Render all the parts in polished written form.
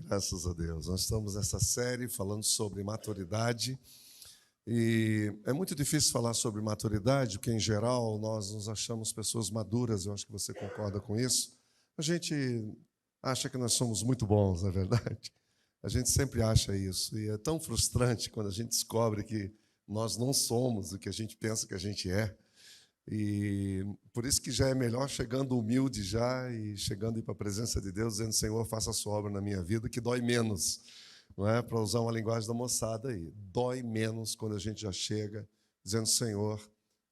Graças a Deus. Nós estamos nessa série falando sobre maturidade. E é muito difícil falar sobre maturidade, porque, em geral, nós nos achamos pessoas maduras. Eu acho que você concorda com isso. A gente acha que nós somos muito bons, na verdade. A gente sempre acha isso. E é tão frustrante quando a gente descobre que nós não somos o que a gente pensa que a gente é. E por isso que já é melhor chegando humilde já e chegando para a presença de Deus, dizendo: Senhor, faça a sua obra na minha vida, que dói menos, não é? Para usar uma linguagem da moçada aí, dói menos quando a gente já chega dizendo: Senhor,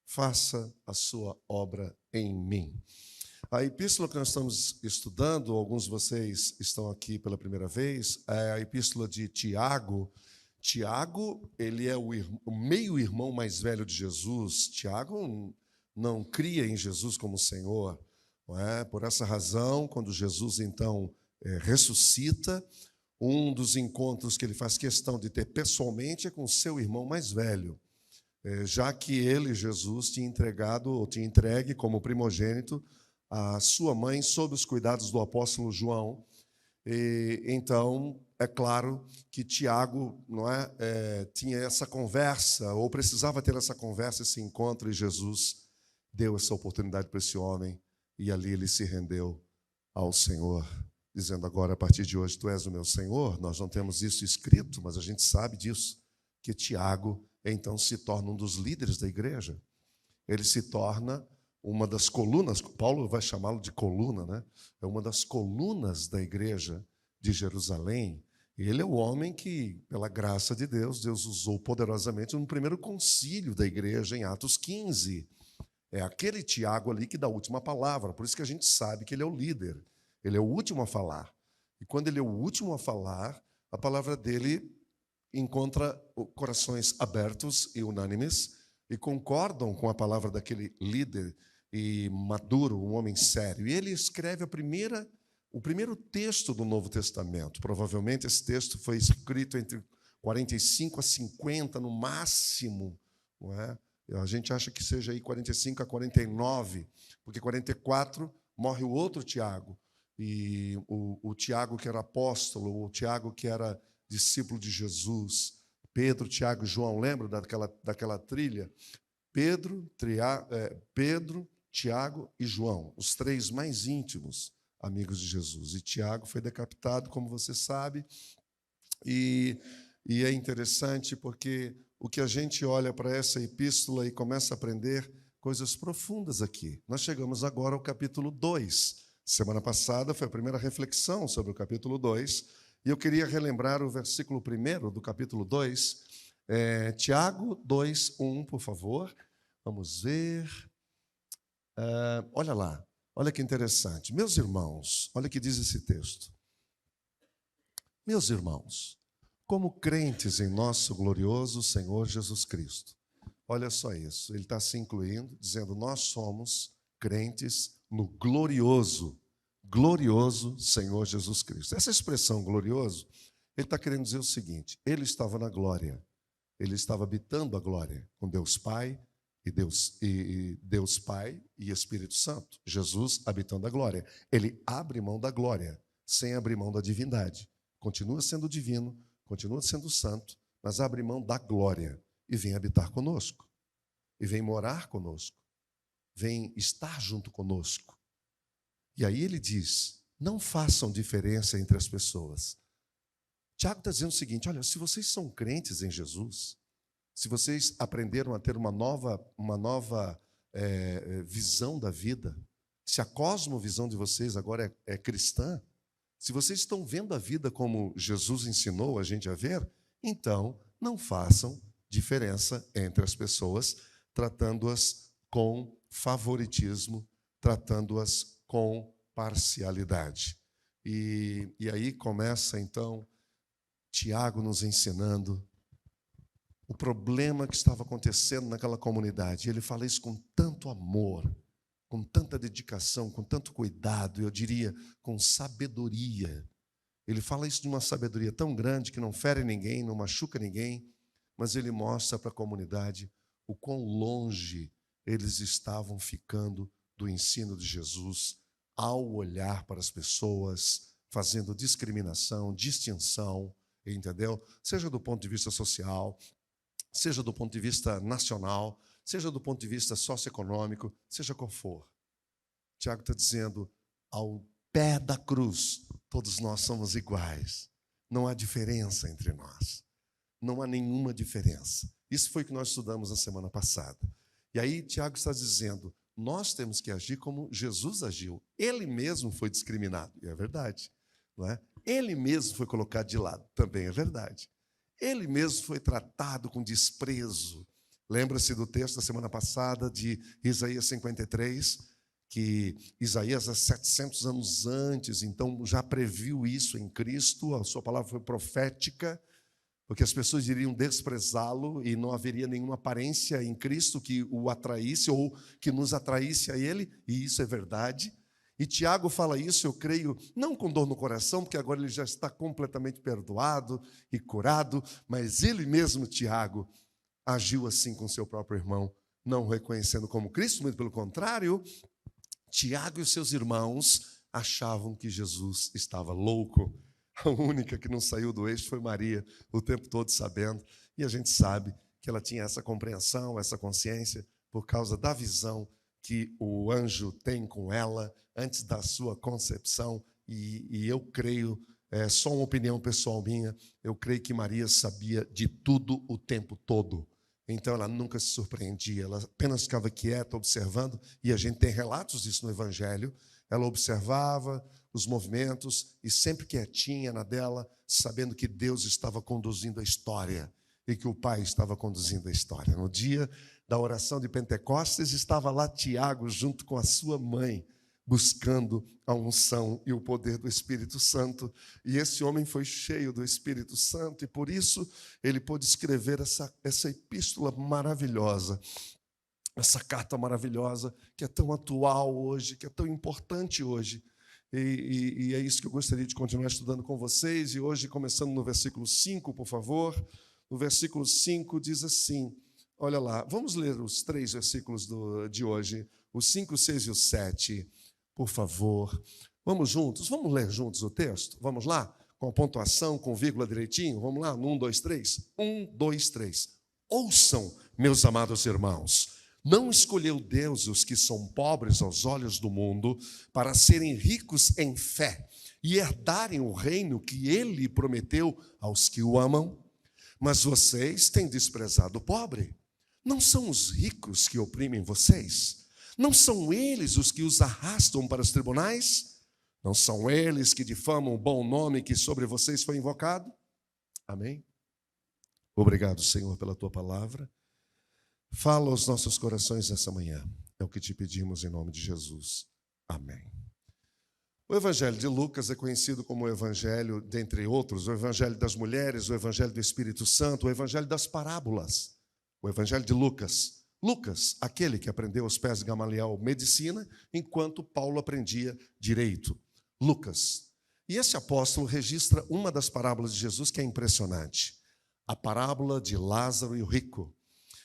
faça a sua obra em mim. A epístola que nós estamos estudando, alguns de vocês estão aqui pela primeira vez, é a epístola de Tiago. Tiago, ele é o meio-irmão mais velho de Jesus. Tiago não cria em Jesus como Senhor, não é? Por essa razão, quando Jesus, então, ressuscita, um dos encontros que ele faz questão de ter pessoalmente é com seu irmão mais velho, já que ele, Jesus, tinha entregue como primogênito a sua mãe sob os cuidados do apóstolo João. E, então, é claro que Tiago tinha essa conversa, ou precisava ter essa conversa, esse encontro, e Jesus deu essa oportunidade para esse homem, e ali ele se rendeu ao Senhor, dizendo: agora, a partir de hoje, tu és o meu Senhor. Nós não temos isso escrito, mas a gente sabe disso, que Tiago, então, se torna um dos líderes da igreja. Ele se torna uma das colunas, Paulo vai chamá-lo de coluna, né? É uma das colunas da igreja de Jerusalém. Ele é o homem que, pela graça de Deus, Deus usou poderosamente no primeiro concílio da igreja, em Atos 15. É aquele Tiago ali que dá a última palavra, por isso que a gente sabe que ele é o líder, ele é o último a falar. E quando ele é o último a falar, a palavra dele encontra corações abertos e unânimes, e concordam com a palavra daquele líder e maduro, um homem sério. E ele escreve o primeiro texto do Novo Testamento. Provavelmente esse texto foi escrito entre 45 a 50, no máximo, não é? A gente acha que seja aí 45 a 49, porque 44 morre o outro Tiago, e o Tiago que era apóstolo, o Tiago que era discípulo de Jesus. Pedro, Tiago e João, lembram daquela trilha? Pedro, Tiago e João, os três mais íntimos amigos de Jesus. E Tiago foi decapitado, como você sabe, e é interessante porque o que a gente olha para essa epístola e começa a aprender coisas profundas aqui. Nós chegamos agora ao capítulo 2. Semana passada foi a primeira reflexão sobre o capítulo 2, e eu queria relembrar o versículo 1 do capítulo 2, Tiago 2, 1, por favor. Vamos ver. Olha lá, olha que interessante. Meus irmãos, olha o que diz esse texto. Meus irmãos, como crentes em nosso glorioso Senhor Jesus Cristo. Olha só isso, ele está se incluindo, dizendo: nós somos crentes no glorioso Senhor Jesus Cristo. Essa expressão glorioso, ele está querendo dizer o seguinte: ele estava na glória, ele estava habitando a glória com Deus Pai e Deus Pai e Espírito Santo. Jesus habitando a glória. Ele abre mão da glória sem abrir mão da divindade. Continua sendo divino, continua sendo santo, mas abre mão da glória e vem habitar conosco, e vem morar conosco, vem estar junto conosco. E aí ele diz: não façam diferença entre as pessoas. Tiago está dizendo o seguinte: olha, se vocês são crentes em Jesus, se vocês aprenderam a ter uma nova visão da vida, se a cosmovisão de vocês agora é cristã, se vocês estão vendo a vida como Jesus ensinou a gente a ver, então não façam diferença entre as pessoas, tratando-as com favoritismo, tratando-as com parcialidade. E aí começa, então, Tiago nos ensinando o problema que estava acontecendo naquela comunidade. Ele fala isso com tanto amor, com tanta dedicação, com tanto cuidado, eu diria, com sabedoria. Ele fala isso de uma sabedoria tão grande que não fere ninguém, não machuca ninguém, mas ele mostra para a comunidade o quão longe eles estavam ficando do ensino de Jesus ao olhar para as pessoas, fazendo discriminação, distinção, entendeu? Seja do ponto de vista social, seja do ponto de vista nacional, seja do ponto de vista socioeconômico, seja qual for. Tiago está dizendo, ao pé da cruz, todos nós somos iguais. Não há diferença entre nós. Não há nenhuma diferença. Isso foi o que nós estudamos na semana passada. E aí Tiago está dizendo, nós temos que agir como Jesus agiu. Ele mesmo foi discriminado, e é verdade, não é? Ele mesmo foi colocado de lado, também é verdade. Ele mesmo foi tratado com desprezo. Lembra-se do texto da semana passada de Isaías 53, que Isaías, há 700 anos antes, então já previu isso em Cristo, a sua palavra foi profética, porque as pessoas iriam desprezá-lo e não haveria nenhuma aparência em Cristo que o atraísse ou que nos atraísse a ele, e isso é verdade. E Tiago fala isso, eu creio, não com dor no coração, porque agora ele já está completamente perdoado e curado, mas ele mesmo, Tiago, agiu assim com seu próprio irmão, não o reconhecendo como Cristo, mas pelo contrário, Tiago e os seus irmãos achavam que Jesus estava louco. A única que não saiu do eixo foi Maria, o tempo todo sabendo, e a gente sabe que ela tinha essa compreensão, essa consciência, por causa da visão que o anjo tem com ela antes da sua concepção, e eu creio, é só uma opinião pessoal minha, eu creio que Maria sabia de tudo o tempo todo. Então ela nunca se surpreendia, ela apenas ficava quieta, observando, e a gente tem relatos disso no Evangelho. Ela observava os movimentos e sempre quietinha na dela, sabendo que Deus estava conduzindo a história e que o Pai estava conduzindo a história. No dia da oração de Pentecostes, estava lá Tiago junto com a sua mãe, buscando a unção e o poder do Espírito Santo. E esse homem foi cheio do Espírito Santo e por isso ele pôde escrever essa epístola maravilhosa, essa carta maravilhosa que é tão atual hoje, que é tão importante hoje. E é isso que eu gostaria de continuar estudando com vocês. E hoje, começando no versículo 5, por favor. No versículo 5 diz assim, olha lá, vamos ler os 3 versículos de hoje, os 5, 6 e o 7, por favor. Vamos juntos, vamos ler juntos o texto? Vamos lá? Com a pontuação, com vírgula direitinho? Vamos lá? No 1, 2, 3? 1, 2, 3. Ouçam, meus amados irmãos, não escolheu Deus os que são pobres aos olhos do mundo para serem ricos em fé e herdarem o reino que Ele prometeu aos que o amam? Mas vocês têm desprezado o pobre. Não são os ricos que oprimem vocês? Não são eles os que os arrastam para os tribunais? Não são eles que difamam o bom nome que sobre vocês foi invocado? Amém? Obrigado, Senhor, pela Tua palavra. Fala aos nossos corações essa manhã. É o que te pedimos em nome de Jesus. Amém. O Evangelho de Lucas é conhecido como o Evangelho, dentre outros, o Evangelho das mulheres, o Evangelho do Espírito Santo, o Evangelho das parábolas, o Evangelho de Lucas. Lucas, aquele que aprendeu aos pés de Gamaliel medicina, enquanto Paulo aprendia direito. Lucas. E esse apóstolo registra uma das parábolas de Jesus que é impressionante. A parábola de Lázaro e o rico.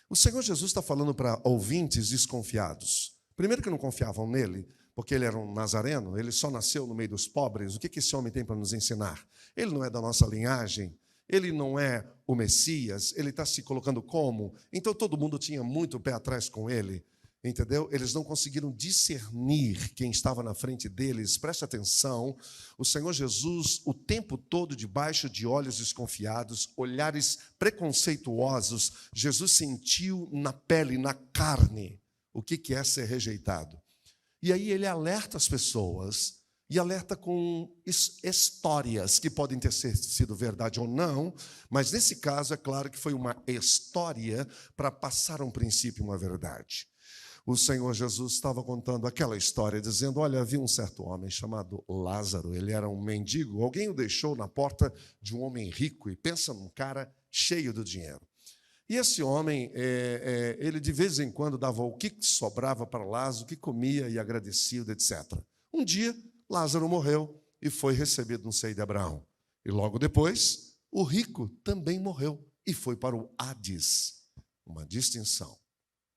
O Senhor Jesus está falando para ouvintes desconfiados. Primeiro que não confiavam nele, porque ele era um nazareno, ele só nasceu no meio dos pobres. O que esse homem tem para nos ensinar? Ele não é da nossa linhagem, ele não é o Messias, ele está se colocando como? Então todo mundo tinha muito pé atrás com ele, entendeu? Eles não conseguiram discernir quem estava na frente deles. Preste atenção, o Senhor Jesus, o tempo todo debaixo de olhos desconfiados, olhares preconceituosos, Jesus sentiu na pele, na carne, o que é ser rejeitado. E aí ele alerta as pessoas, e alerta com histórias que podem ter sido verdade ou não, mas nesse caso é claro que foi uma história para passar um princípio, uma verdade. O Senhor Jesus estava contando aquela história, dizendo, olha, havia um certo homem chamado Lázaro, ele era um mendigo, alguém o deixou na porta de um homem rico, e pensa num cara cheio de dinheiro. E esse homem, ele de vez em quando dava o que sobrava para Lázaro, o que comia e agradecia, etc. Um dia, Lázaro morreu e foi recebido no seio de Abraão. E logo depois, o rico também morreu e foi para o Hades. Uma distinção.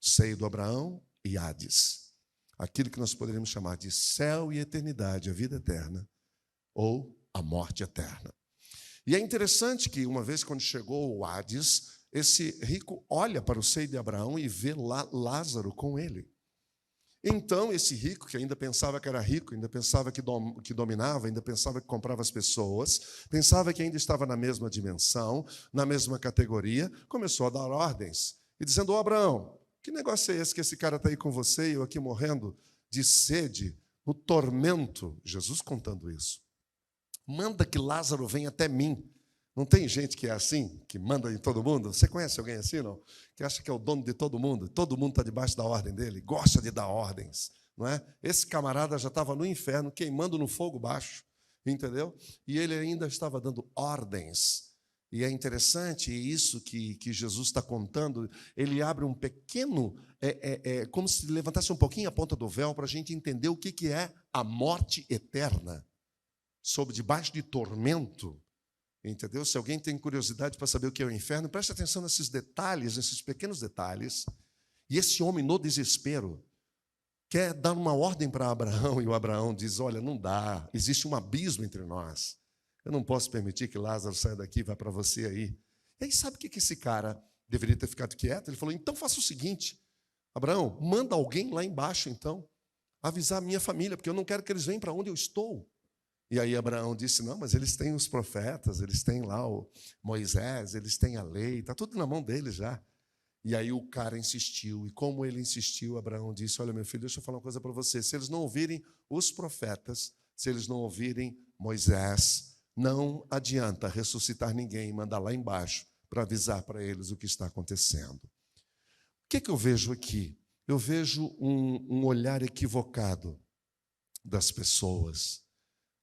Seio do Abraão e Hades. Aquilo que nós poderíamos chamar de céu e eternidade, a vida eterna. Ou a morte eterna. E é interessante que, uma vez quando chegou o Hades, esse rico olha para o seio de Abraão e vê lá Lázaro com ele. Então, esse rico, que ainda pensava que era rico, ainda pensava que dominava, ainda pensava que comprava as pessoas, pensava que ainda estava na mesma dimensão, na mesma categoria, começou a dar ordens. E dizendo, ô Abraão, que negócio é esse que esse cara está aí com você e eu aqui morrendo de sede, no tormento? Jesus contando isso. Manda que Lázaro venha até mim. Não tem gente que é assim, que manda em todo mundo? Você conhece alguém assim, não? Que acha que é o dono de todo mundo está debaixo da ordem dele, gosta de dar ordens, não é? Esse camarada já estava no inferno, queimando no fogo baixo, entendeu? E ele ainda estava dando ordens. E é interessante isso que Jesus está contando, ele abre um pequeno, como se levantasse um pouquinho a ponta do véu para a gente entender o que é a morte eterna, sob debaixo de tormento. Entendeu? Se alguém tem curiosidade para saber o que é o inferno, preste atenção nesses detalhes, nesses pequenos detalhes. E esse homem, no desespero, quer dar uma ordem para Abraão, e o Abraão diz, olha, não dá, existe um abismo entre nós. Eu não posso permitir que Lázaro saia daqui e vá para você aí. E aí, sabe o que esse cara deveria ter ficado quieto? Ele falou, então faça o seguinte, Abraão, manda alguém lá embaixo, então, avisar a minha família, porque eu não quero que eles venham para onde eu estou. E aí Abraão disse, não, mas eles têm os profetas, eles têm lá o Moisés, eles têm a lei, está tudo na mão deles já. E aí o cara insistiu, e como ele insistiu, Abraão disse, olha meu filho, deixa eu falar uma coisa para você, se eles não ouvirem os profetas, se eles não ouvirem Moisés, não adianta ressuscitar ninguém e mandar lá embaixo para avisar para eles o que está acontecendo. O que eu vejo aqui? Eu vejo um olhar equivocado das pessoas.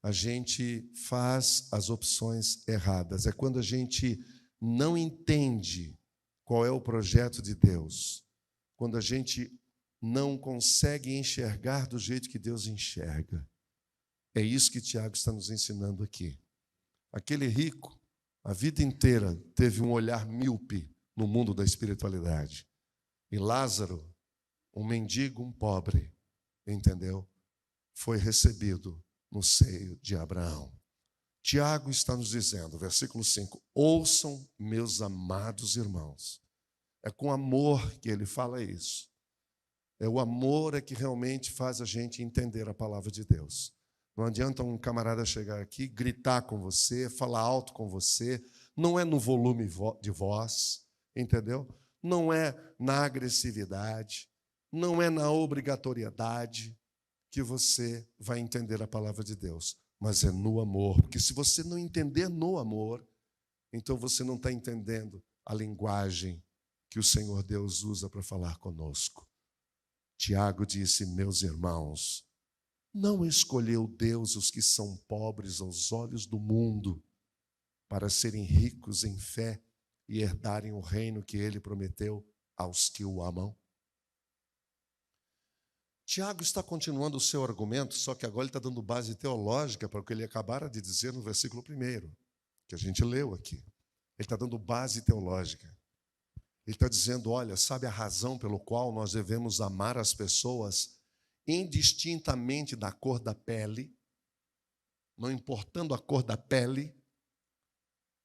A gente faz as opções erradas. É quando a gente não entende qual é o projeto de Deus, quando a gente não consegue enxergar do jeito que Deus enxerga. É isso que Tiago está nos ensinando aqui. Aquele rico, a vida inteira, teve um olhar míope no mundo da espiritualidade. E Lázaro, um mendigo, um pobre, entendeu? Foi recebido no seio de Abraão. Tiago está nos dizendo, versículo 5, ouçam, meus amados irmãos. É com amor que ele fala isso. É o amor que realmente faz a gente entender a palavra de Deus. Não adianta um camarada chegar aqui, gritar com você, falar alto com você, não é no volume de voz, entendeu? Não é na agressividade, não é na obrigatoriedade, que você vai entender a palavra de Deus, mas é no amor, porque se você não entender no amor, então você não está entendendo a linguagem que o Senhor Deus usa para falar conosco. Tiago disse, meus irmãos, não escolheu Deus os que são pobres aos olhos do mundo, para serem ricos em fé e herdarem o reino que ele prometeu aos que o amam? Tiago está continuando o seu argumento, só que agora ele está dando base teológica para o que ele acabara de dizer no versículo 1, que a gente leu aqui. Ele está dando base teológica. Ele está dizendo, olha, sabe a razão pelo qual nós devemos amar as pessoas indistintamente da cor da pele, não importando a cor da pele,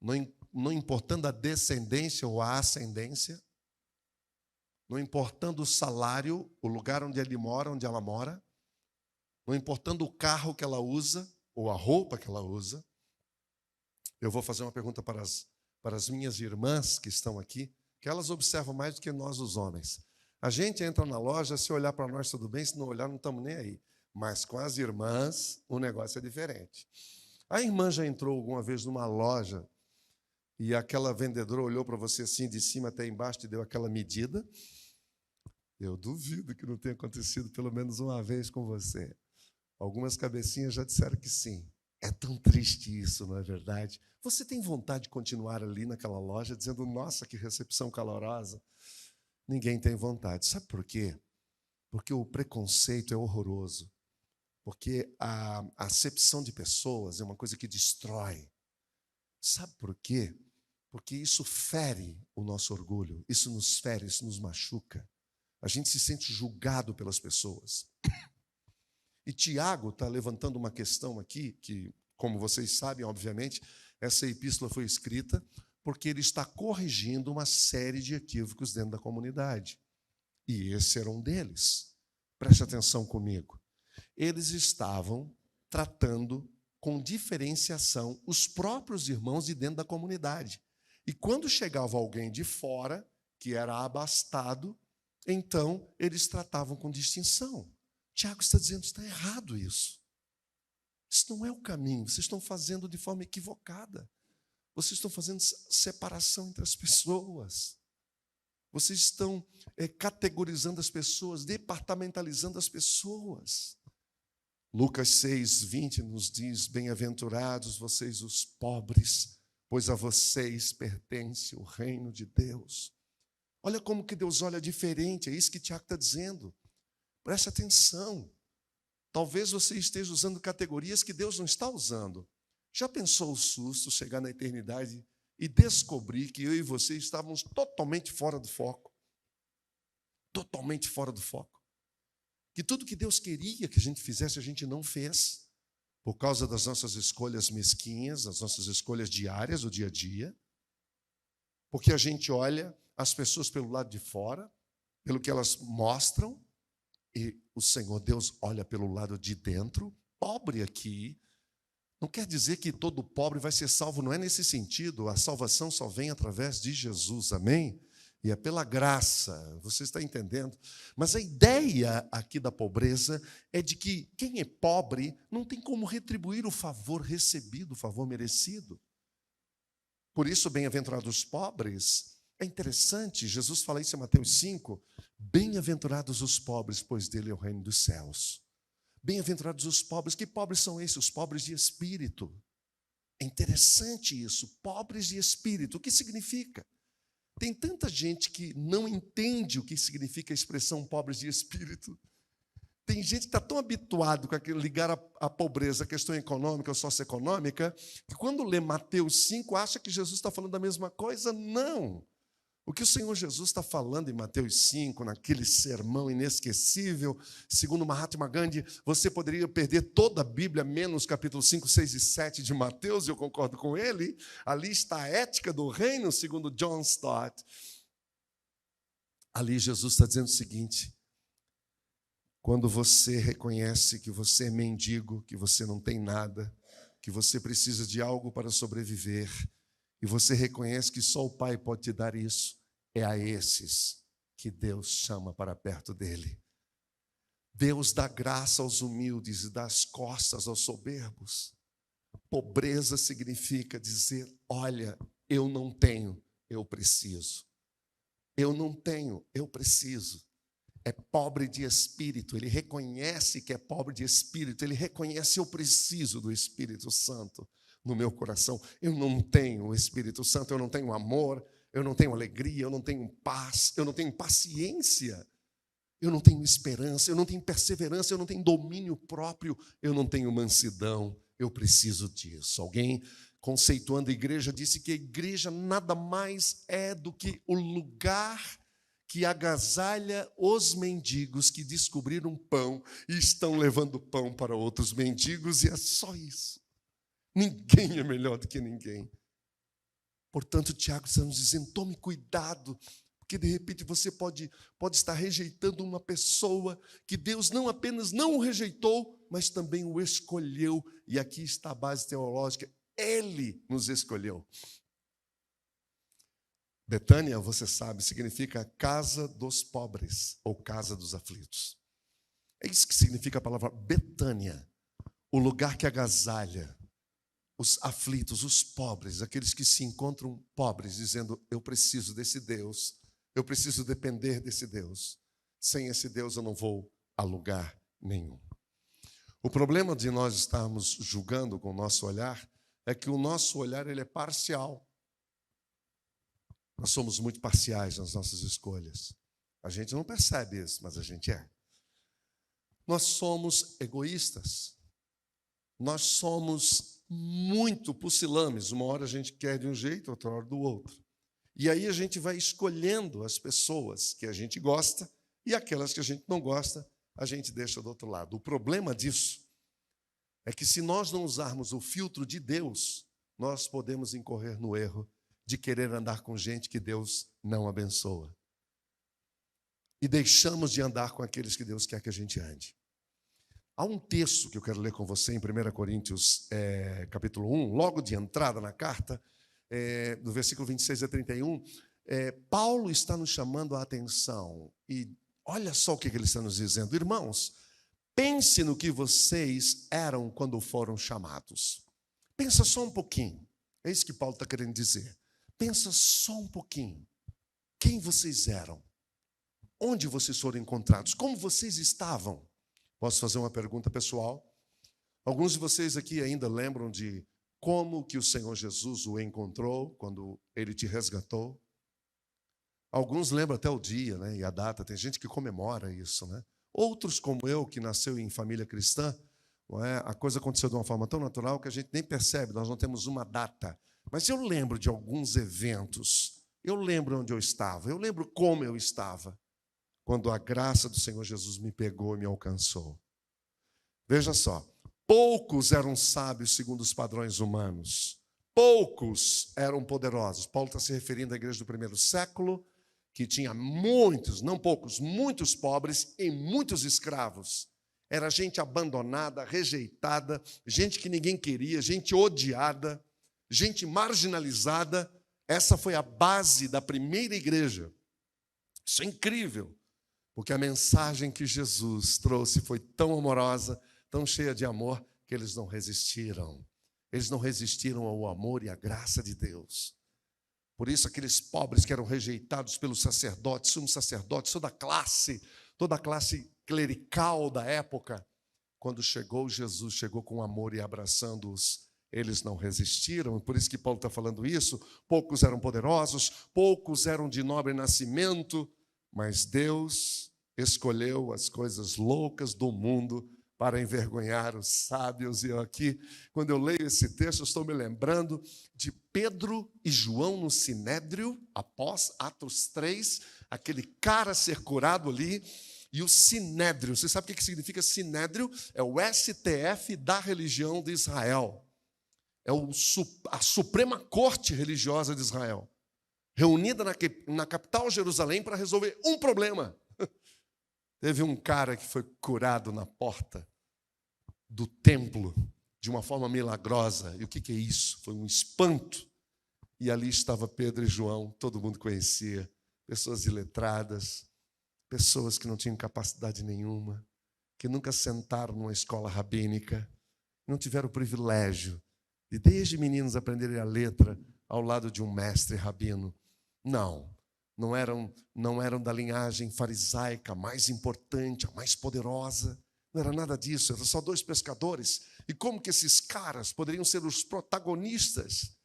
não importando a descendência ou a ascendência, não importando o salário, o lugar onde ele mora, onde ela mora, não importando o carro que ela usa ou a roupa que ela usa. Eu vou fazer uma pergunta para as minhas irmãs que estão aqui, que elas observam mais do que nós, os homens. A gente entra na loja, se olhar para nós tudo bem, se não olhar não estamos nem aí. Mas com as irmãs o negócio é diferente. A irmã já entrou alguma vez numa loja e aquela vendedora olhou para você assim, de cima até embaixo, te deu aquela medida? Eu duvido que não tenha acontecido pelo menos uma vez com você. Algumas cabecinhas já disseram que sim. É tão triste isso, não é verdade? Você tem vontade de continuar ali naquela loja dizendo, nossa, que recepção calorosa? Ninguém tem vontade. Sabe por quê? Porque o preconceito é horroroso. Porque a acepção de pessoas é uma coisa que destrói. Sabe por quê? Porque isso fere o nosso orgulho, isso nos fere, isso nos machuca. A gente se sente julgado pelas pessoas. E Tiago está levantando uma questão aqui, que Como vocês sabem, obviamente, essa epístola foi escrita porque ele está corrigindo uma série de equívocos dentro da comunidade. E esse era um deles. Preste atenção comigo. Eles estavam tratando com diferenciação os próprios irmãos de dentro da comunidade. E quando chegava alguém de fora, que era abastado, então eles tratavam com distinção. Tiago está dizendo que está errado isso. Isso não é o caminho, vocês estão fazendo de forma equivocada. Vocês estão fazendo separação entre as pessoas. Vocês estão categorizando as pessoas, departamentalizando as pessoas. Lucas 6:20 nos diz: bem-aventurados vocês os pobres, pois a vocês pertence o reino de Deus. Olha como que Deus olha diferente, é isso que Tiago está dizendo. Preste atenção. Talvez você esteja usando categorias que Deus não está usando. Já pensou o susto chegar na eternidade e descobrir que eu e você estávamos totalmente fora do foco? Totalmente fora do foco. Que tudo que Deus queria que a gente fizesse, a gente não fez, por causa das nossas escolhas mesquinhas, das nossas escolhas diárias, do dia a dia, porque a gente olha as pessoas pelo lado de fora, pelo que elas mostram, e o Senhor Deus olha pelo lado de dentro. Pobre aqui não quer dizer que todo pobre vai ser salvo, não é nesse sentido. A salvação só vem através de Jesus, amém? E é pela graça, você está entendendo? Mas a ideia aqui da pobreza é de que quem é pobre não tem como retribuir o favor recebido, o favor merecido. Por isso, bem-aventurados os pobres. É interessante, Jesus fala isso em Mateus 5, bem-aventurados os pobres, pois dele é o reino dos céus. Bem-aventurados os pobres, que pobres são esses? Os pobres de espírito. É interessante isso, pobres de espírito, o que significa? Tem tanta gente que não entende o que significa a expressão pobres de espírito. Tem gente que está tão habituado com aquilo, ligar a pobreza à questão econômica ou socioeconômica, que quando lê Mateus 5, acha que Jesus está falando da mesma coisa. Não. O que o Senhor Jesus está falando em Mateus 5, naquele sermão inesquecível, segundo Mahatma Gandhi, você poderia perder toda a Bíblia, menos capítulo 5, 6 e 7 de Mateus, e eu concordo com ele. Ali está a ética do reino, segundo John Stott. Ali Jesus está dizendo o seguinte: quando você reconhece que você é mendigo, que você não tem nada, que você precisa de algo para sobreviver, e você reconhece que só o Pai pode te dar isso, é a esses que Deus chama para perto dele. Deus dá graça aos humildes e dá as costas aos soberbos. Pobreza significa dizer: olha, eu não tenho, eu preciso. Eu não tenho, eu preciso. É pobre de espírito, ele reconhece que é pobre de espírito, ele reconhece: eu preciso do Espírito Santo no meu coração. Eu não tenho o Espírito Santo, eu não tenho amor, eu não tenho alegria, eu não tenho paz, eu não tenho paciência, eu não tenho esperança, eu não tenho perseverança, eu não tenho domínio próprio, eu não tenho mansidão. Eu preciso disso. Alguém, conceituando a igreja, disse que a igreja nada mais é do que o lugar que agasalha os mendigos que descobriram pão e estão levando pão para outros mendigos, e é só isso. Ninguém é melhor do que ninguém. Portanto, Tiago está nos dizendo: tome cuidado, porque de repente você pode estar rejeitando uma pessoa que Deus não apenas não o rejeitou, mas também o escolheu. E aqui está a base teológica: ele nos escolheu. Betânia, você sabe, significa casa dos pobres ou casa dos aflitos. É isso que significa a palavra Betânia, o lugar que agasalha os aflitos, os pobres, aqueles que se encontram pobres, dizendo: eu preciso desse Deus, eu preciso depender desse Deus. Sem esse Deus eu não vou a lugar nenhum. O problema de nós estarmos julgando com o nosso olhar é que o nosso olhar ele é parcial. Nós somos muito parciais nas nossas escolhas. A gente não percebe isso, mas a gente é. Nós somos egoístas. Nós somos muito pusilanes. Uma hora a gente quer de um jeito, outra hora do outro. E aí a gente vai escolhendo as pessoas que a gente gosta e aquelas que a gente não gosta, a gente deixa do outro lado. O problema disso é que se nós não usarmos o filtro de Deus, nós podemos incorrer no erro de querer andar com gente que Deus não abençoa. E deixamos de andar com aqueles que Deus quer que a gente ande. Há um texto que eu quero ler com você em 1 Coríntios, capítulo 1, logo de entrada na carta, do versículo 26 a 31, Paulo está nos chamando a atenção. E olha só o que ele está nos dizendo. Irmãos, pense no que vocês eram quando foram chamados. Pensa só um pouquinho. É isso que Paulo está querendo dizer. Pensa só um pouquinho. Quem vocês eram? Onde vocês foram encontrados? Como vocês estavam? Posso fazer uma pergunta pessoal? Alguns de vocês aqui ainda lembram de como que o Senhor Jesus o encontrou quando Ele te resgatou? Alguns lembram até o dia, né, e a data. Tem gente que comemora isso, né? Outros, como eu, que nasceu em família cristã, não é? A coisa aconteceu de uma forma tão natural que a gente nem percebe, nós não temos uma data. Mas eu lembro de alguns eventos, eu lembro onde eu estava, eu lembro como eu estava, quando a graça do Senhor Jesus me pegou e me alcançou. Veja só, poucos eram sábios segundo os padrões humanos, poucos eram poderosos. Paulo está se referindo à igreja do primeiro século, que tinha muitos, não poucos, muitos pobres e muitos escravos. Era gente abandonada, rejeitada, gente que ninguém queria, gente odiada, gente marginalizada. Essa foi a base da primeira igreja. Isso é incrível, porque a mensagem que Jesus trouxe foi tão amorosa, tão cheia de amor, que eles não resistiram. Eles não resistiram ao amor e à graça de Deus. Por isso, aqueles pobres que eram rejeitados pelos sacerdotes, sumos sacerdotes, toda a classe clerical da época, quando chegou Jesus, chegou com amor e abraçando-os, eles não resistiram. Por isso que Paulo está falando isso. Poucos eram poderosos, poucos eram de nobre nascimento, mas Deus escolheu as coisas loucas do mundo para envergonhar os sábios. E eu aqui, quando eu leio esse texto, eu estou me lembrando de Pedro e João no Sinédrio, após Atos 3, aquele cara ser curado ali. E o Sinédrio, você sabe o que significa Sinédrio? É o STF da religião de Israel. É a Suprema Corte Religiosa de Israel, reunida na capital Jerusalém para resolver um problema. Teve um cara que foi curado na porta do templo de uma forma milagrosa. E o que é isso? Foi um espanto. E ali estava Pedro e João, todo mundo conhecia, pessoas iletradas, pessoas que não tinham capacidade nenhuma, que nunca sentaram numa escola rabínica, não tiveram o privilégio de, desde meninos, aprenderem a letra ao lado de um mestre rabino. Não eram da linhagem farisaica mais importante, a mais poderosa. Não era nada disso, eram só dois pescadores. E como que esses caras poderiam ser os protagonistas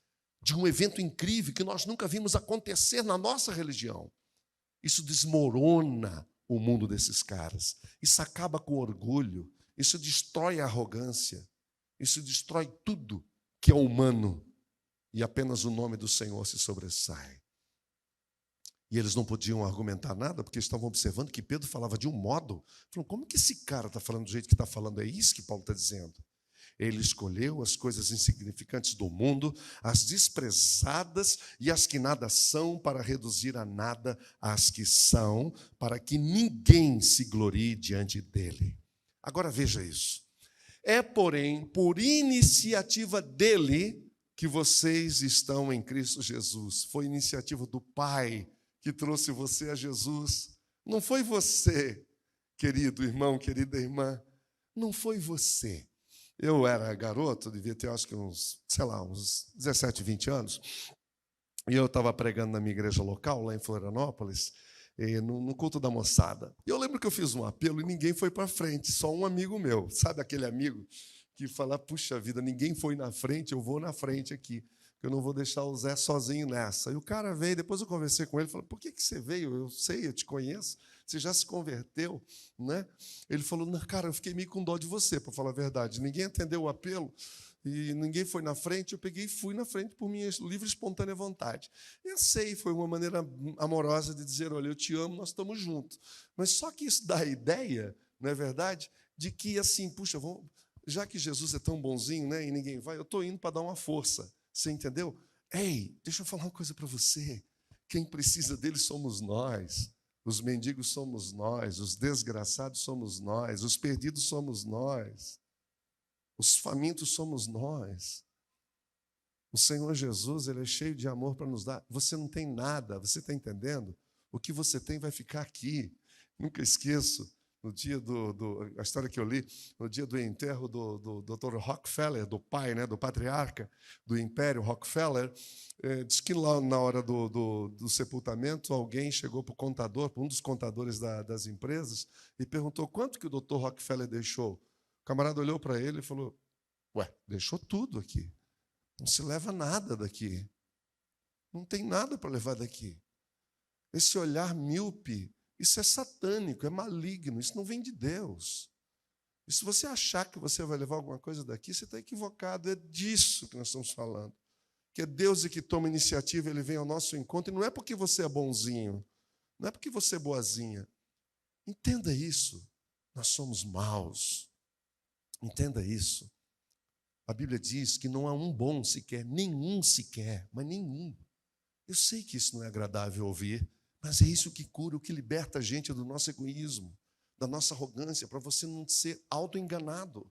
de um evento incrível que nós nunca vimos acontecer na nossa religião? Isso desmorona o mundo desses caras. Isso acaba com o orgulho. Isso destrói a arrogância. Isso destrói tudo que é humano. E apenas o nome do Senhor se sobressai. E eles não podiam argumentar nada, porque estavam observando que Pedro falava de um modo. Falaram, como que esse cara está falando do jeito que está falando? É isso que Paulo está dizendo. Ele escolheu as coisas insignificantes do mundo, as desprezadas e as que nada são, para reduzir a nada as que são, para que ninguém se glorie diante dele. Agora veja isso. É, porém, por iniciativa dele que vocês estão em Cristo Jesus. Foi iniciativa do Pai que trouxe você a Jesus. Não foi você, querido irmão, querida irmã. Não foi você. Eu era garoto, devia ter acho que uns 17, 20 anos, e eu estava pregando na minha igreja local, lá em Florianópolis, no culto da moçada. E eu lembro que eu fiz um apelo e ninguém foi para frente, só um amigo meu. Sabe aquele amigo que fala, puxa vida, ninguém foi na frente, eu vou na frente aqui, eu não vou deixar o Zé sozinho nessa. E o cara veio, depois eu conversei com ele, falei, por que você veio? Eu sei, eu te conheço, você já se converteu, né? Ele falou, não, cara, eu fiquei meio com dó de você, para falar a verdade. Ninguém atendeu o apelo e ninguém foi na frente, eu peguei e fui na frente por minha livre e espontânea vontade. Eu sei, foi uma maneira amorosa de dizer, olha, eu te amo, nós estamos juntos. Mas só que isso dá a ideia, não é verdade, de que assim, puxa, já que Jesus é tão bonzinho, né, e ninguém vai, eu estou indo para dar uma força. Você entendeu? Ei, deixa eu falar uma coisa para você. Quem precisa dele somos nós. Os mendigos somos nós. Os desgraçados somos nós. Os perdidos somos nós. Os famintos somos nós. O Senhor Jesus, Ele é cheio de amor para nos dar. Você não tem nada, você está entendendo? O que você tem vai ficar aqui. Nunca esqueço, no dia a história que eu li, no dia do enterro do Dr. Rockefeller, do pai, né, do patriarca do Império Rockefeller, diz que lá na hora do sepultamento, alguém chegou para o contador, para um dos contadores das empresas, e perguntou quanto que o Dr. Rockefeller deixou. O camarada olhou para ele e falou, ué, deixou tudo aqui. Não se leva nada daqui. Não tem nada para levar daqui. Esse olhar míope, isso é satânico, é maligno, isso não vem de Deus. E se você achar que você vai levar alguma coisa daqui, você está equivocado. É disso que nós estamos falando. Que é Deus que toma iniciativa, Ele vem ao nosso encontro, e não é porque você é bonzinho, não é porque você é boazinha. Entenda isso. Nós somos maus. Entenda isso. A Bíblia diz que não há um bom sequer, nenhum sequer, mas nenhum. Eu sei que isso não é agradável ouvir, mas é isso que cura, o que liberta a gente do nosso egoísmo, da nossa arrogância, para você não ser autoenganado.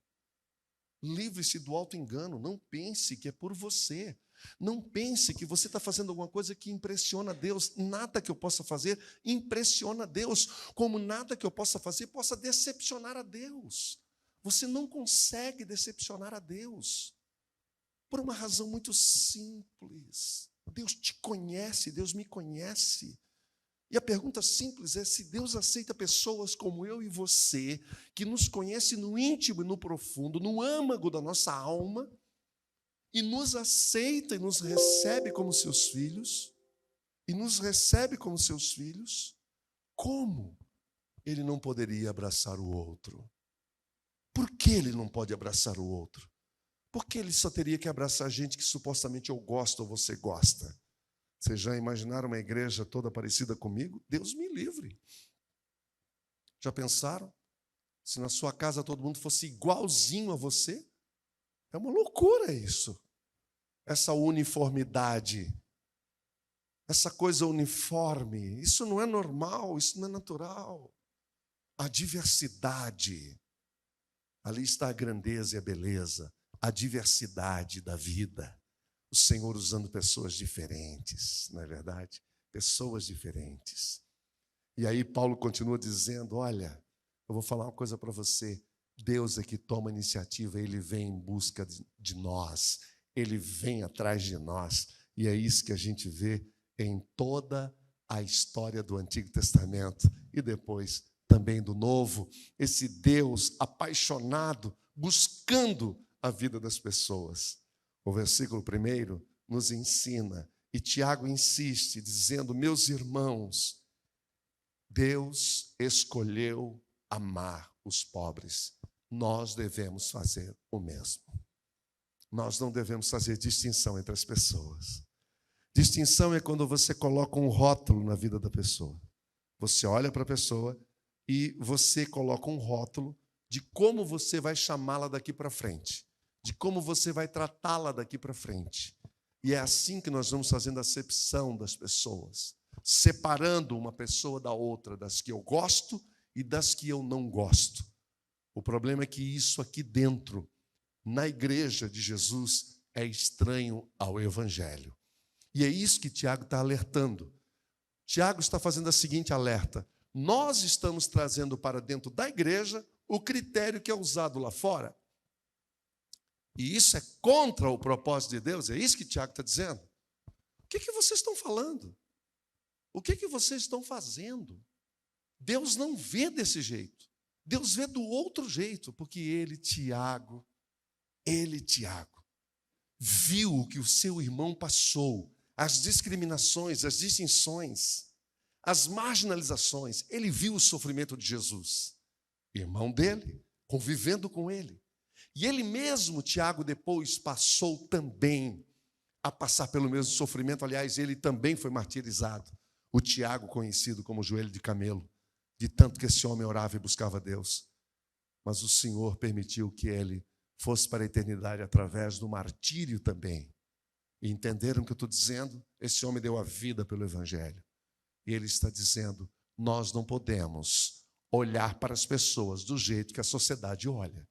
Livre-se do autoengano, não pense que é por você. Não pense que você está fazendo alguma coisa que impressiona Deus. Nada que eu possa fazer impressiona Deus, como nada que eu possa fazer possa decepcionar a Deus. Você não consegue decepcionar a Deus por uma razão muito simples. Deus te conhece, Deus me conhece. E a pergunta simples é se Deus aceita pessoas como eu e você, que nos conhece no íntimo e no profundo, no âmago da nossa alma, e nos aceita e nos recebe como seus filhos, como Ele não poderia abraçar o outro? Por que Ele não pode abraçar o outro? Porque Ele só teria que abraçar gente que supostamente eu gosto ou você gosta. Vocês já imaginaram uma igreja toda parecida comigo? Deus me livre. Já pensaram? Se na sua casa todo mundo fosse igualzinho a você? É uma loucura isso. Essa uniformidade. Essa coisa uniforme. Isso não é normal, isso não é natural. A diversidade. Ali está a grandeza e a beleza. A diversidade da vida. O Senhor usando pessoas diferentes, não é verdade? Pessoas diferentes. E aí Paulo continua dizendo, olha, eu vou falar uma coisa para você. Deus é que toma a iniciativa, Ele vem em busca de nós. Ele vem atrás de nós. E é isso que a gente vê em toda a história do Antigo Testamento e depois também do Novo. Esse Deus apaixonado, buscando a vida das pessoas. O versículo 1 nos ensina, e Tiago insiste, dizendo, meus irmãos, Deus escolheu amar os pobres. Nós devemos fazer o mesmo. Nós não devemos fazer distinção entre as pessoas. Distinção é quando você coloca um rótulo na vida da pessoa. Você olha para a pessoa e você coloca um rótulo de como você vai chamá-la daqui para frente. De como você vai tratá-la daqui para frente. E é assim que nós vamos fazendo a acepção das pessoas, separando uma pessoa da outra, das que eu gosto e das que eu não gosto. O problema é que isso aqui dentro, na igreja de Jesus, é estranho ao Evangelho. E é isso que Tiago está alertando. Tiago está fazendo a seguinte alerta. Nós estamos trazendo para dentro da igreja o critério que é usado lá fora. E isso é contra o propósito de Deus, é isso que Tiago está dizendo. O que vocês estão falando? O que vocês estão fazendo? Deus não vê desse jeito. Deus vê do outro jeito, porque ele, Tiago, viu o que o seu irmão passou, as discriminações, as distinções, as marginalizações. Ele viu o sofrimento de Jesus, irmão dele, convivendo com ele. E ele mesmo, Tiago, depois passou também a passar pelo mesmo sofrimento. Aliás, ele também foi martirizado. O Tiago, conhecido como joelho de camelo, de tanto que esse homem orava e buscava Deus. Mas o Senhor permitiu que ele fosse para a eternidade através do martírio também. E entenderam o que eu estou dizendo? Esse homem deu a vida pelo Evangelho. E ele está dizendo, nós não podemos olhar para as pessoas do jeito que a sociedade olha.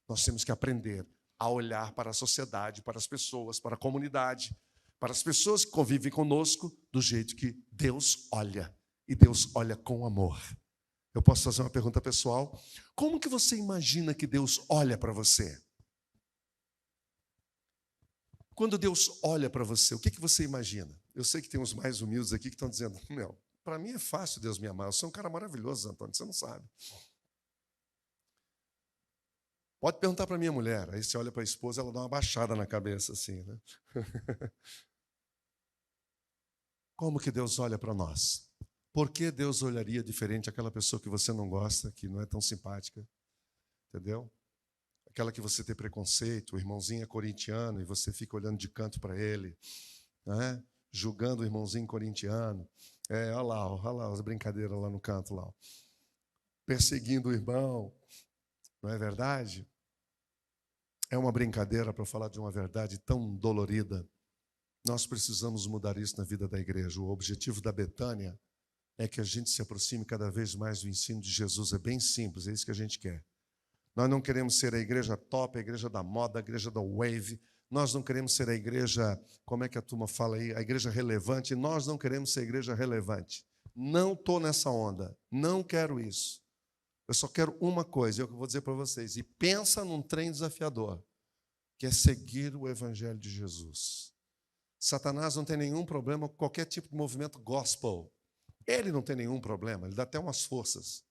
Nós temos que aprender a olhar para a sociedade, para as pessoas, para a comunidade, para as pessoas que convivem conosco, do jeito que Deus olha. E Deus olha com amor. Eu posso fazer uma pergunta pessoal? Como que você imagina que Deus olha para você? Quando Deus olha para você, o que você imagina? Eu sei que tem uns mais humildes aqui que estão dizendo, meu, para mim é fácil Deus me amar. Eu sou um cara maravilhoso, Antônio, você não sabe. Pode perguntar para minha mulher. Aí você olha para a esposa, ela dá uma baixada na cabeça assim, né? Como que Deus olha para nós? Por que Deus olharia diferente àquela pessoa que você não gosta, que não é tão simpática? Entendeu? Aquela que você tem preconceito, o irmãozinho é corintiano e você fica olhando de canto para ele, né? Julgando o irmãozinho corintiano. Olha lá as brincadeiras lá no canto, lá. Perseguindo o irmão. Não é verdade? É uma brincadeira para falar de uma verdade tão dolorida. Nós precisamos mudar isso na vida da igreja. O objetivo da Betânia é que a gente se aproxime cada vez mais do ensino de Jesus. É bem simples, é isso que a gente quer. Nós não queremos ser a igreja top, a igreja da moda, a igreja da wave. Nós não queremos ser a igreja, como é que a turma fala aí? A igreja relevante. Nós não queremos ser a igreja relevante. Não estou nessa onda. Não quero isso. Eu só quero uma coisa, é o que eu vou dizer para vocês. E pensa num trem desafiador, que é seguir o evangelho de Jesus. Satanás não tem nenhum problema com qualquer tipo de movimento gospel. Ele não tem nenhum problema, ele dá até umas forças,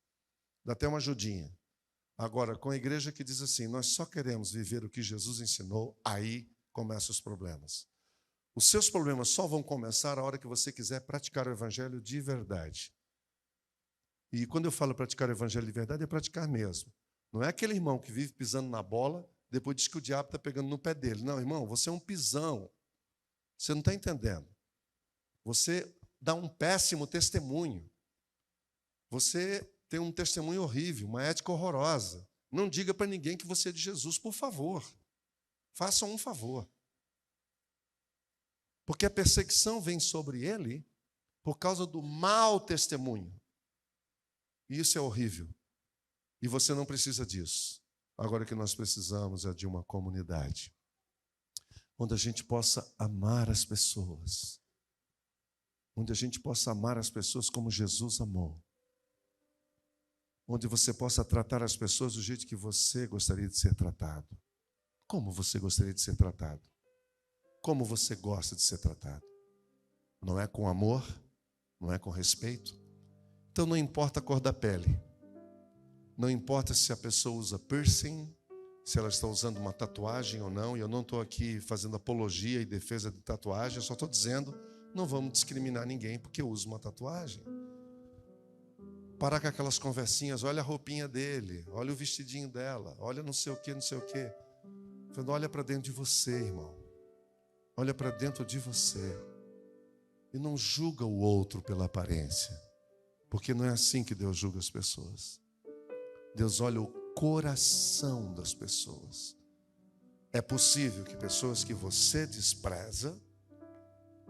dá até uma ajudinha. Agora, com a igreja que diz assim, nós só queremos viver o que Jesus ensinou, aí começam os problemas. Os seus problemas só vão começar a hora que você quiser praticar o evangelho de verdade. E quando eu falo praticar o evangelho de verdade, é praticar mesmo. Não é aquele irmão que vive pisando na bola, depois diz que o diabo está pegando no pé dele. Não, irmão, você é um pisão. Você não está entendendo. Você dá um péssimo testemunho. Você tem um testemunho horrível, uma ética horrorosa. Não diga para ninguém que você é de Jesus, por favor. Faça um favor. Porque a perseguição vem sobre ele por causa do mau testemunho. E isso é horrível. E você não precisa disso. Agora o que nós precisamos é de uma comunidade onde a gente possa amar as pessoas. Onde a gente possa amar as pessoas como Jesus amou. Onde você possa tratar as pessoas do jeito que você gostaria de ser tratado. Como você gostaria de ser tratado? Como você gosta de ser tratado? Não é com amor? Não é com respeito? Então não importa a cor da pele. Não importa se a pessoa usa piercing, se ela está usando uma tatuagem ou não. E eu não estou aqui fazendo apologia e defesa de tatuagem. Eu só estou dizendo, não vamos discriminar ninguém porque usa uma tatuagem. Parar com aquelas conversinhas, olha a roupinha dele, olha o vestidinho dela, olha não sei o que, não sei o que. Falando, olha para dentro de você, irmão. Olha para dentro de você. E não julga o outro pela aparência. Porque não é assim que Deus julga as pessoas. Deus olha o coração das pessoas. É possível que pessoas que você despreza,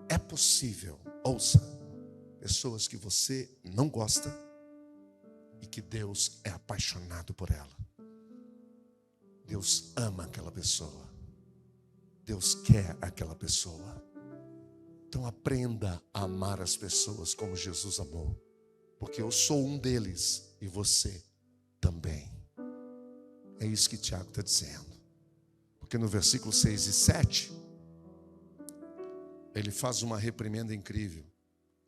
é possível, ouça, pessoas que você não gosta, e que Deus é apaixonado por ela. Deus ama aquela pessoa. Deus quer aquela pessoa. Então aprenda a amar as pessoas como Jesus amou. Porque eu sou um deles e você também. É isso que Tiago está dizendo. Porque no versículo 6 e 7, ele faz uma reprimenda incrível.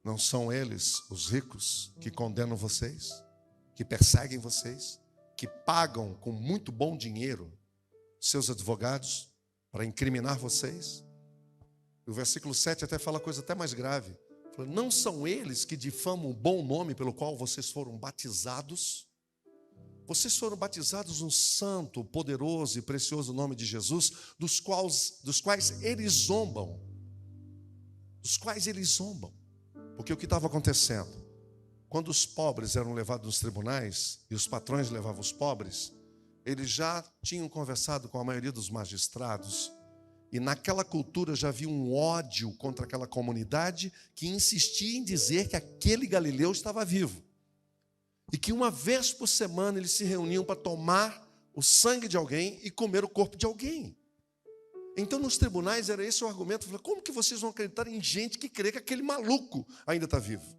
Não são eles, os ricos, que condenam vocês? Que perseguem vocês, que pagam com muito bom dinheiro seus advogados para incriminar vocês? O versículo 7 até fala coisa até mais grave. Fala, não são eles que difamam o bom nome pelo qual vocês foram batizados? Vocês foram batizados no santo, poderoso e precioso nome de Jesus, dos quais eles zombam. Dos quais eles zombam. Porque o que estava acontecendo? Quando os pobres eram levados nos tribunais, e os patrões levavam os pobres, eles já tinham conversado com a maioria dos magistrados, e naquela cultura já havia um ódio contra aquela comunidade que insistia em dizer que aquele galileu estava vivo. E que uma vez por semana eles se reuniam para tomar o sangue de alguém e comer o corpo de alguém. Então, nos tribunais, era esse o argumento. Falei, como que vocês vão acreditar em gente que crê que aquele maluco ainda está vivo?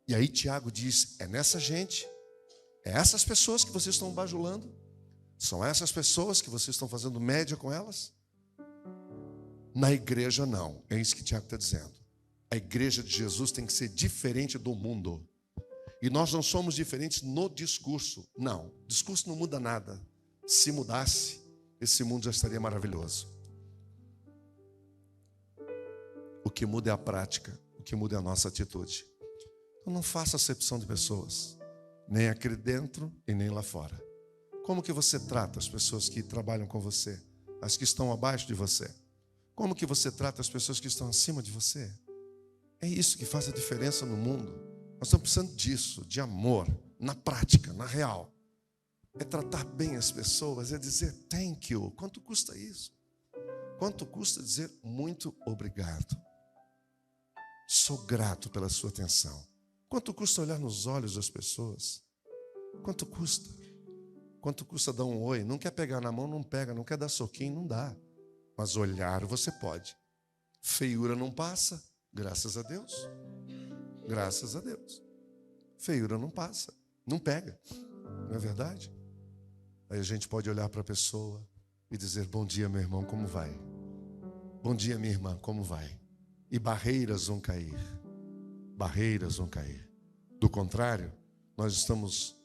E aí Tiago diz, é nessa gente, é essas pessoas que vocês estão bajulando? São essas pessoas que vocês estão fazendo média com elas? Na igreja, não. É isso que Tiago está dizendo. A igreja de Jesus tem que ser diferente do mundo. E nós não somos diferentes no discurso. Não, o discurso não muda nada. Se mudasse, esse mundo já estaria maravilhoso. O que muda é a prática, o que muda é a nossa atitude. Então não faça acepção de pessoas, nem aqui dentro e nem lá fora. Como que você trata as pessoas que trabalham com você, as que estão abaixo de você? Como que você trata as pessoas que estão acima de você? É isso que faz a diferença no mundo. Nós estamos precisando disso, de amor, na prática, na real. É tratar bem as pessoas, é dizer thank you. Quanto custa isso? Quanto custa dizer muito obrigado? Sou grato pela sua atenção. Quanto custa olhar nos olhos das pessoas? Quanto custa? Quanto custa dar um oi? Não quer pegar na mão, não pega. Não quer dar soquinho, não dá. Mas olhar você pode. Feiura não passa, graças a Deus. Graças a Deus. Feiura não passa, não pega. Não é verdade? Aí a gente pode olhar para a pessoa e dizer, bom dia, meu irmão, como vai? Bom dia, minha irmã, como vai? E barreiras vão cair. Barreiras vão cair. Do contrário, nós estamos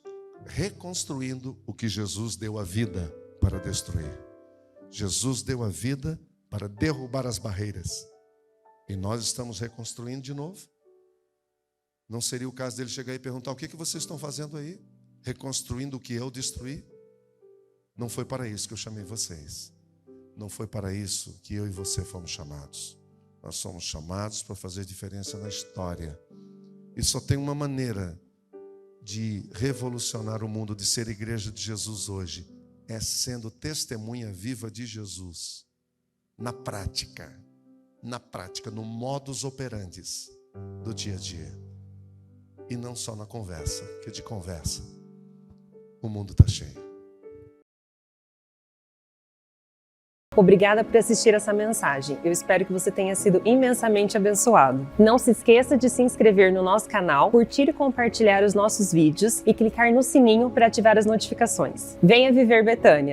reconstruindo o que Jesus deu a vida para destruir. Jesus deu a vida para derrubar as barreiras. E nós estamos reconstruindo de novo. Não seria o caso dele chegar e perguntar, o que vocês estão fazendo aí? Reconstruindo o que eu destruí? Não foi para isso que eu chamei vocês. Não foi para isso que eu e você fomos chamados. Nós somos chamados para fazer diferença na história. E só tem uma maneira de revolucionar o mundo, de ser igreja de Jesus hoje, é sendo testemunha viva de Jesus. Na prática, no modus operandi do dia a dia. E não só na conversa, que de conversa o mundo está cheio. Obrigada por assistir essa mensagem. Eu espero que você tenha sido imensamente abençoado. Não se esqueça de se inscrever no nosso canal, curtir e compartilhar os nossos vídeos e clicar no sininho para ativar as notificações. Venha viver Betânia!